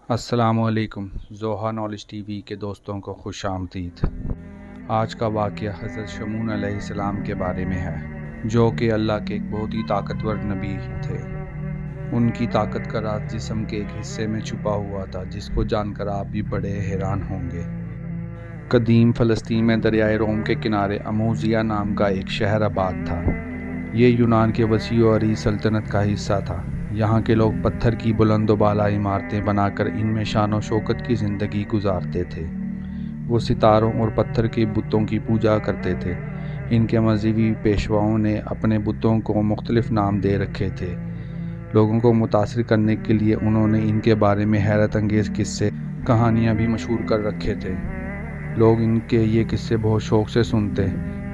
السلام علیکم زوہا knowledge T V کے دوستوں کو خوش آمدید۔ آج کا واقعہ حضرت شمعون علیہ السلام کے بارے میں ہے، جو کہ اللہ کے ایک بہت ہی طاقتور نبی تھے۔ ان کی طاقت کا راز جسم کے ایک حصے میں چھپا ہوا تھا، جس کو جان کر آپ بھی بڑے حیران ہوں گے۔ قدیم فلسطین میں دریائے روم کے کنارے اموزیہ نام کا ایک شہر آباد تھا۔ یہ یونان کے وسیع و عریض سلطنت کا حصہ تھا۔ یہاں کے لوگ پتھر کی بلند و بالا عمارتیں بنا کر ان میں شان و شوکت کی زندگی گزارتے تھے۔ وہ ستاروں اور پتھر کے بتوں کی پوجا کرتے تھے۔ ان کے مذہبی پیشواؤں نے اپنے بتوں کو مختلف نام دے رکھے تھے۔ لوگوں کو متاثر کرنے کے لیے انہوں نے ان کے بارے میں حیرت انگیز قصے کہانیاں بھی مشہور کر رکھے تھے۔ لوگ ان کے یہ قصے بہت شوق سے سنتے۔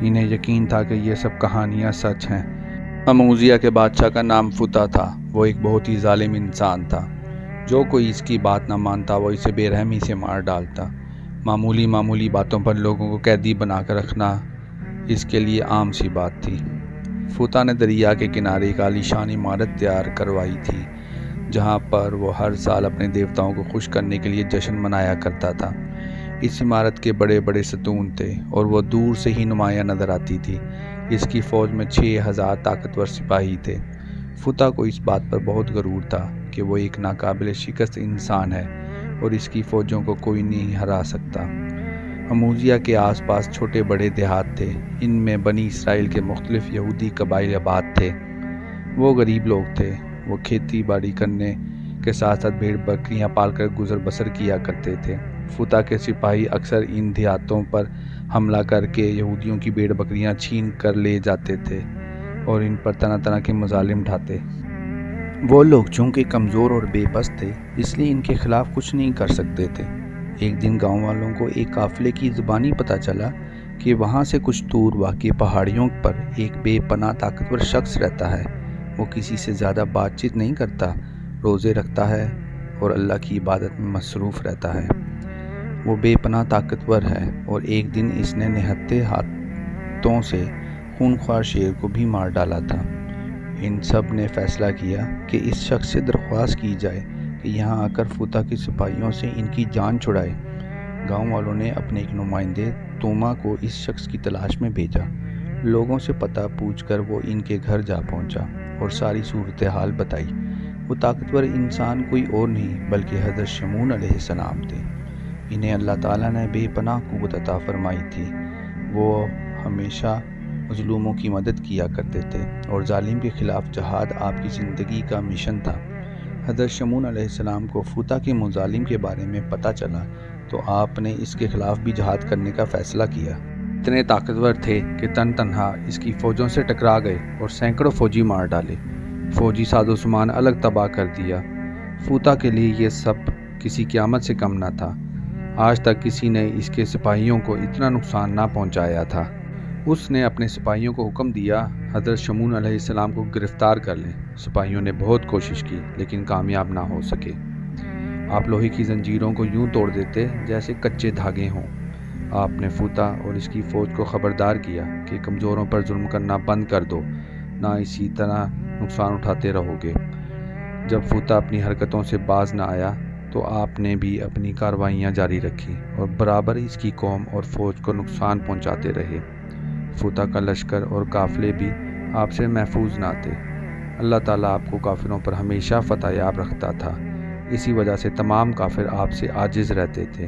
انہیں یقین تھا کہ یہ سب کہانیاں سچ ہیں۔ اموزیہ کے بادشاہ کا نام فتا تھا۔ وہ ایک بہت ہی ظالم انسان تھا۔ جو کوئی اس کی بات نہ مانتا وہ اسے بے رحمی سے مار ڈالتا۔ معمولی باتوں پر لوگوں کو قیدی بنا کر رکھنا اس کے لیے عام سی بات تھی۔ فتا نے دریا کے کنارے ایک عالیشان عمارت تیار کروائی تھی، جہاں پر وہ ہر سال اپنے دیوتاؤں کو خوش کرنے کے لیے جشن منایا کرتا تھا۔ اس عمارت کے بڑے بڑے ستون تھے اور وہ دور سے ہی نمایاں نظر آتی تھی۔ اس کی فوج میں 6,000 طاقتور سپاہی تھے۔ فتا کو اس بات پر بہت غرور تھا کہ وہ ایک ناقابل شکست انسان ہے اور اس کی فوجوں کو کوئی نہیں ہرا سکتا۔ اموزیہ کے آس پاس چھوٹے بڑے دیہات تھے۔ ان میں بنی اسرائیل کے مختلف یہودی قبائل آباد تھے۔ وہ غریب لوگ تھے۔ وہ کھیتی باڑی کرنے کے ساتھ ساتھ بھیڑ بکریاں پال کر گزر بسر کیا کرتے تھے۔ فتا کے سپاہی اکثر ان دیہاتوں پر حملہ کر کے یہودیوں کی بھیڑ بکریاں چھین کر لے جاتے تھے اور ان پر طرح طرح کے مظالم ڈھاتے۔ وہ لوگ چونکہ کمزور اور بے بس تھے، اس لیے ان کے خلاف کچھ نہیں کر سکتے تھے۔ ایک دن گاؤں والوں کو ایک قافلے کی زبانی پتہ چلا کہ وہاں سے کچھ دور واقع پہاڑیوں پر ایک بے پناہ طاقتور شخص رہتا ہے۔ وہ کسی سے زیادہ بات چیت نہیں کرتا، روزے رکھتا ہے اور اللہ کی عبادت میں مصروف رہتا ہے۔ وہ بے پناہ طاقتور ہے اور ایک دن اس نے نہتے ہاتھوں سے خونخوار شیر کو بھی مار ڈالا تھا۔ ان سب نے فیصلہ کیا کہ اس شخص سے درخواست کی جائے کہ یہاں آ کر فتا کے سپاہیوں سے ان کی جان چھڑائے۔ گاؤں والوں نے اپنے ایک نمائندے توما کو اس شخص کی تلاش میں بھیجا۔ لوگوں سے پتہ پوچھ کر وہ ان کے گھر جا پہنچا اور ساری صورتحال بتائی۔ وہ طاقتور انسان کوئی اور نہیں بلکہ حضرت شمعون علیہ السلام تھے۔ انہیں اللہ تعالیٰ نے بے پناہ قوت عطا فرمائی تھی۔ وہ ہمیشہ مظلوموں کی مدد کیا کرتے تھے اور ظالم کے خلاف جہاد آپ کی زندگی کا مشن تھا۔ حضرت شمعون علیہ السلام کو فتا کے مظالم کے بارے میں پتہ چلا تو آپ نے اس کے خلاف بھی جہاد کرنے کا فیصلہ کیا۔ اتنے طاقتور تھے کہ تنہا اس کی فوجوں سے ٹکرا گئے اور سینکڑوں فوجی مار ڈالے۔ فوجی ساز و سامان الگ تباہ کر دیا۔ فتا کے لیے یہ سب کسی قیامت سے کم نہ تھا۔ آج تک کسی نے اس کے سپاہیوں کو اتنا نقصان نہ پہنچایا تھا۔ اس نے اپنے سپاہیوں کو حکم دیا حضرت شمعون علیہ السلام کو گرفتار کر لیں۔ سپاہیوں نے بہت کوشش کی لیکن کامیاب نہ ہو سکے۔ آپ لوہے کی زنجیروں کو یوں توڑ دیتے جیسے کچے دھاگے ہوں۔ آپ نے فتا اور اس کی فوج کو خبردار کیا کہ کمزوروں پر ظلم کرنا بند کر دو، نہ اسی طرح نقصان اٹھاتے رہو گے۔ جب فتا اپنی حرکتوں سے باز نہ آیا تو آپ نے بھی اپنی کارروائیاں جاری رکھی اور برابر اس کی قوم اور فوج کو نقصان پہنچاتے رہے۔ فتا کا لشکر اور قافلے بھی آپ سے محفوظ نہ تھے۔ اللہ تعالیٰ آپ کو کافروں پر ہمیشہ فتح یاب رکھتا تھا۔ اسی وجہ سے تمام کافر آپ سے عاجز رہتے تھے۔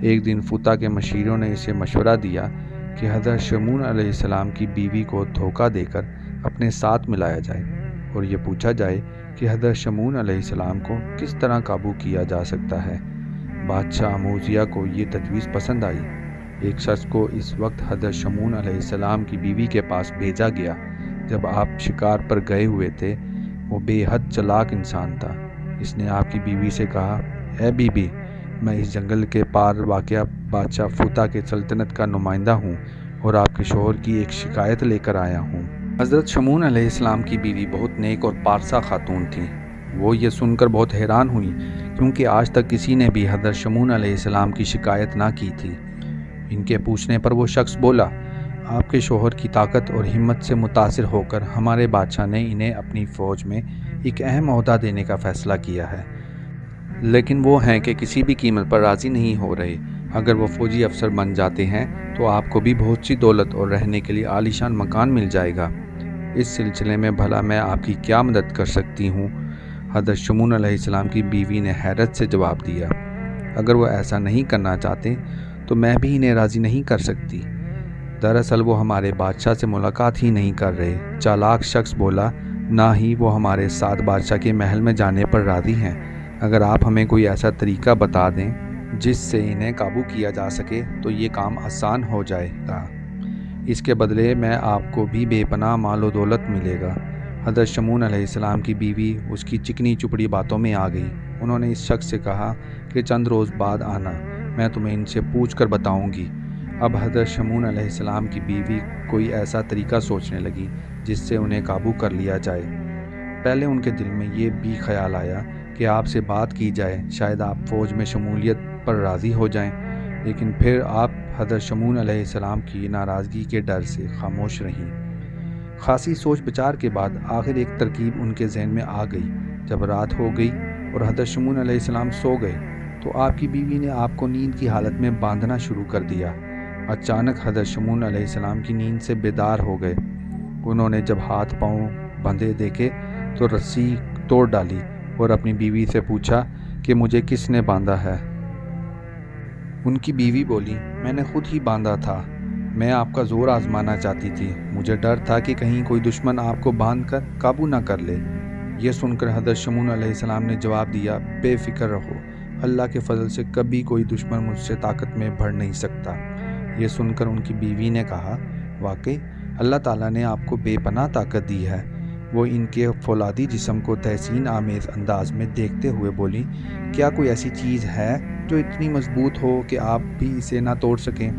ایک دن فتا کے مشیروں نے اسے مشورہ دیا کہ حضرت شمعون علیہ السلام کی بیوی کو دھوکہ دے کر اپنے ساتھ ملایا جائے اور یہ پوچھا جائے کہ حضرت شمعون علیہ السلام کو کس طرح قابو کیا جا سکتا ہے۔ بادشاہ اموزیہ کو یہ تجویز پسند آئی۔ ایک شخص کو اس وقت حضرت شمعون علیہ السلام کی بیوی کے پاس بھیجا گیا جب آپ شکار پر گئے ہوئے تھے۔ وہ بے حد چلاک انسان تھا۔ اس نے آپ کی بیوی سے کہا، اے بی بی، میں اس جنگل کے پار واقع بادشاہ فتا کے سلطنت کا نمائندہ ہوں اور آپ کے شوہر کی ایک شکایت لے کر آیا ہوں۔ حضرت شمعون علیہ السلام کی بیوی بہت نیک اور پارسا خاتون تھی۔ وہ یہ سن کر بہت حیران ہوئی کیونکہ آج تک کسی نے بھی حضرت شمعون علیہ السلام کی شکایت نہ کی تھی۔ ان کے پوچھنے پر وہ شخص بولا، آپ کے شوہر کی طاقت اور ہمت سے متاثر ہو کر ہمارے بادشاہ نے انہیں اپنی فوج میں ایک اہم عہدہ دینے کا فیصلہ کیا ہے۔ لیکن وہ ہیں کہ کسی بھی قیمت پر راضی نہیں ہو رہے۔ اگر وہ فوجی افسر بن جاتے ہیں تو آپ کو بھی بہت سی دولت اور رہنے کے لیے عالیشان مکان مل جائے گا۔ اس سلسلے میں بھلا میں آپ کی کیا مدد کر سکتی ہوں؟ حضرت شمون علیہ السلام کی بیوی نے حیرت سے جواب دیا، اگر وہ ایسا نہیں کرنا چاہتے تو میں بھی انہیں راضی نہیں کر سکتی۔ دراصل وہ ہمارے بادشاہ سے ملاقات ہی نہیں کر رہے۔ چالاک شخص بولا، نہ ہی وہ ہمارے ساتھ بادشاہ کے محل میں جانے پر راضی ہیں۔ اگر آپ ہمیں کوئی ایسا طریقہ بتا دیں جس سے انہیں قابو کیا جا سکے تو یہ کام آسان ہو جائے گا۔ اس کے بدلے میں آپ کو بھی بے پناہ مال و دولت ملے گا۔ حضرت شمون علیہ السلام کی بیوی اس کی چکنی چپڑی باتوں میں آ گئی۔ انہوں نے اس شخص سے کہا کہ چند روز بعد آنا، میں تمہیں ان سے پوچھ کر بتاؤں گی۔ اب حضرت شمون علیہ السلام کی بیوی کوئی ایسا طریقہ سوچنے لگی جس سے انہیں قابو کر لیا جائے۔ پہلے ان کے دل میں یہ بھی خیال آیا کہ آپ سے بات کی جائے، شاید آپ فوج میں شمولیت پر راضی ہو جائیں، لیکن پھر آپ حضرت شمون علیہ السلام کی ناراضگی کے ڈر سے خاموش رہیں۔ خاصی سوچ بچار کے بعد آخر ایک ترکیب ان کے ذہن میں آ گئی۔ جب رات ہو گئی اور حضرت شمون علیہ السلام سو گئے تو آپ کی بیوی نے آپ کو نیند کی حالت میں باندھنا شروع کر دیا۔ اچانک حضرت شمون علیہ السلام کی نیند سے بیدار ہو گئے۔ انہوں نے جب ہاتھ پاؤں بندھے دیکھے تو رسی توڑ ڈالی اور اپنی بیوی سے پوچھا کہ مجھے کس نے باندھا ہے؟ ان کی بیوی بولی، میں نے خود ہی باندھا تھا، میں آپ کا زور آزمانا چاہتی تھی، مجھے ڈر تھا کہ کہیں کوئی دشمن آپ کو باندھ کر قابو نہ کر لے۔ یہ سن کر حضرت شمون علیہ السلام نے جواب دیا، بے فکر رہو، اللہ کے فضل سے کبھی کوئی دشمن مجھ سے طاقت میں بڑھ نہیں سکتا۔ یہ سن کر ان کی بیوی نے کہا، واقعی اللہ تعالیٰ نے آپ کو بے پناہ طاقت دی ہے۔ وہ ان کے فولادی جسم کو تحسین آمیز انداز میں دیکھتے ہوئے بولی، کیا کوئی ایسی چیز ہے جو اتنی مضبوط ہو کہ آپ بھی اسے نہ توڑ سکیں؟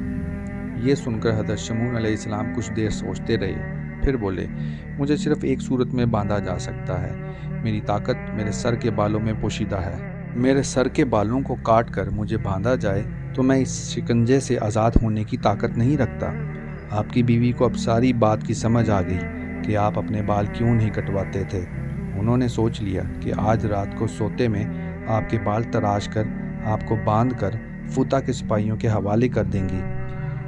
یہ سن کر حضرت شمون علیہ السلام کچھ دیر سوچتے رہے، پھر بولے، مجھے صرف ایک صورت میں باندھا جا سکتا ہے۔ میری طاقت میرے سر کے بالوں میں پوشیدہ ہے۔ میرے سر کے بالوں کو کاٹ کر مجھے باندھا جائے تو میں اس شکنجے سے آزاد ہونے کی طاقت نہیں رکھتا۔ آپ کی بیوی کو اب ساری بات کی سمجھ آ گئی کہ آپ اپنے بال کیوں نہیں کٹواتے تھے۔ انہوں نے سوچ لیا کہ آج رات کو سوتے میں آپ کے بال تراش کر آپ کو باندھ کر فوطا کے سپاہیوں کے حوالے کر دیں گی۔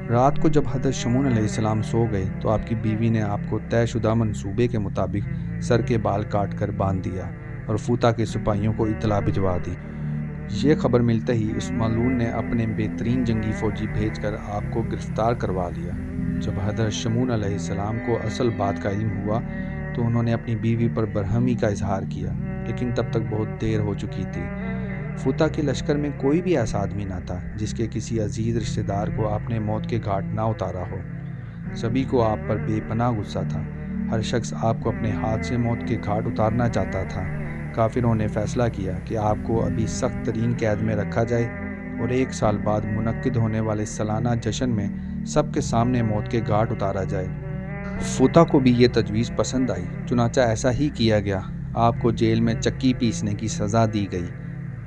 رات کو جب حضرت شمون علیہ السلام سو گئے تو آپ کی بیوی نے آپ کو طے شدہ منصوبے کے مطابق سر کے بال کاٹ کر باندھ دیا اور فوطا کے سپاہیوں کو اطلاع بھجوا دی۔ یہ خبر ملتے ہی اس ملعون نے اپنے بہترین جنگی فوجی بھیج کر آپ کو گرفتار کروا لیا۔ جب حضرت شمون علیہ السلام کو اصل بات کا علم ہوا تو انہوں نے اپنی بیوی پر برہمی کا اظہار کیا، لیکن تب تک بہت دیر ہو چکی تھی۔ فوطا کے لشکر میں کوئی بھی ایسا آدمی نہ تھا جس کے کسی عزیز رشتہ دار کو آپ نے موت کے گھاٹ نہ اتارا ہو۔ سبھی کو آپ پر بے پناہ غصہ تھا۔ ہر شخص آپ کو اپنے ہاتھ سے موت کے گھاٹ اتارنا چاہتا تھا۔ کافروں نے فیصلہ کیا کہ آپ کو ابھی سخت ترین قید میں رکھا جائے اور 1 سال بعد منعقد ہونے والے سالانہ جشن میں سب کے سامنے موت کے گھاٹ اتارا جائے۔ فوطا کو بھی یہ تجویز پسند آئی، چنانچہ ایسا ہی کیا گیا۔ آپ کو جیل میں چکی پیسنے کی سزا دی گئی۔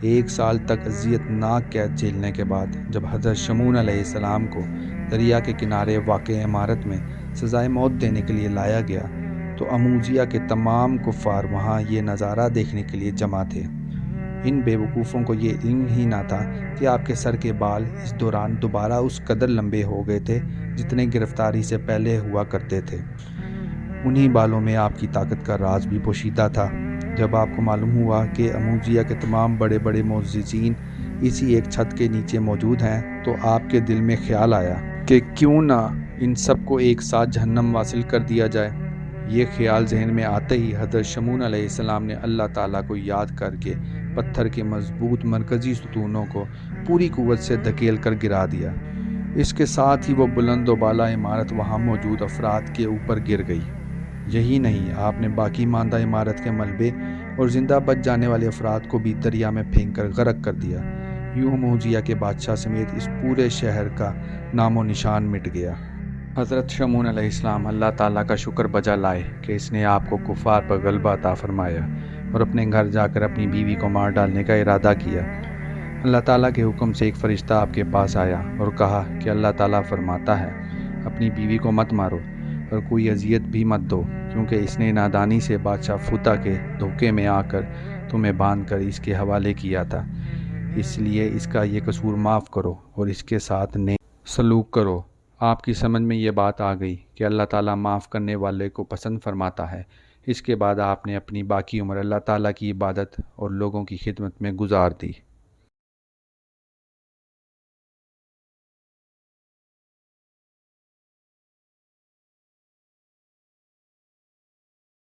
1 سال تک اذیت ناک قید جھیلنے کے بعد جب حضرت شمون علیہ السلام کو دریا کے کنارے واقع عمارت میں سزائے موت دینے کے لیے لایا گیا تو اموزیہ کے تمام کفار وہاں یہ نظارہ دیکھنے کے لیے جمع تھے۔ ان بے وقوفوں کو یہ علم ہی نہ تھا کہ آپ کے سر کے بال اس دوران دوبارہ اس قدر لمبے ہو گئے تھے جتنے گرفتاری سے پہلے ہوا کرتے تھے۔ انہی بالوں میں آپ کی طاقت کا راز بھی پوشیدہ تھا۔ جب آپ کو معلوم ہوا کہ اموزیہ کے تمام بڑے بڑے معززین اسی ایک چھت کے نیچے موجود ہیں تو آپ کے دل میں خیال آیا کہ کیوں نہ ان سب کو ایک ساتھ جہنم واصل کر دیا جائے۔ یہ خیال ذہن میں آتے ہی حضرت شمون علیہ السلام نے اللہ تعالیٰ کو یاد کر کے پتھر کے مضبوط مرکزی ستونوں کو پوری قوت سے دھکیل کر گرا دیا۔ اس کے ساتھ ہی وہ بلند و بالا عمارت وہاں موجود افراد کے اوپر گر گئی۔ یہی نہیں، آپ نے باقی ماندہ عمارت کے ملبے اور زندہ بچ جانے والے افراد کو بھی دریا میں پھینک کر غرق کر دیا۔ یوں اموزیہ کے بادشاہ سمیت اس پورے شہر کا نام و نشان مٹ گیا۔ حضرت شمون علیہ السلام اللہ تعالیٰ کا شکر بجا لائے کہ اس نے آپ کو کفار پر غلبہ عطا فرمایا اور اپنے گھر جا کر اپنی بیوی کو مار ڈالنے کا ارادہ کیا۔ اللہ تعالیٰ کے حکم سے ایک فرشتہ آپ کے پاس آیا اور کہا کہ اللہ تعالیٰ فرماتا ہے، اپنی بیوی کو مت مارو اور کوئی اذیت بھی مت دو، کیونکہ اس نے نادانی سے بادشاہ فوطا کے دھوکے میں آ کر تمہیں باندھ کر اس کے حوالے کیا تھا۔ اس لیے اس کا یہ قصور معاف کرو اور اس کے ساتھ نیک سلوک کرو۔ آپ کی سمجھ میں یہ بات آ گئی کہ اللہ تعالیٰ معاف کرنے والے کو پسند فرماتا ہے۔ اس کے بعد آپ نے اپنی باقی عمر اللہ تعالیٰ کی عبادت اور لوگوں کی خدمت میں گزار دی۔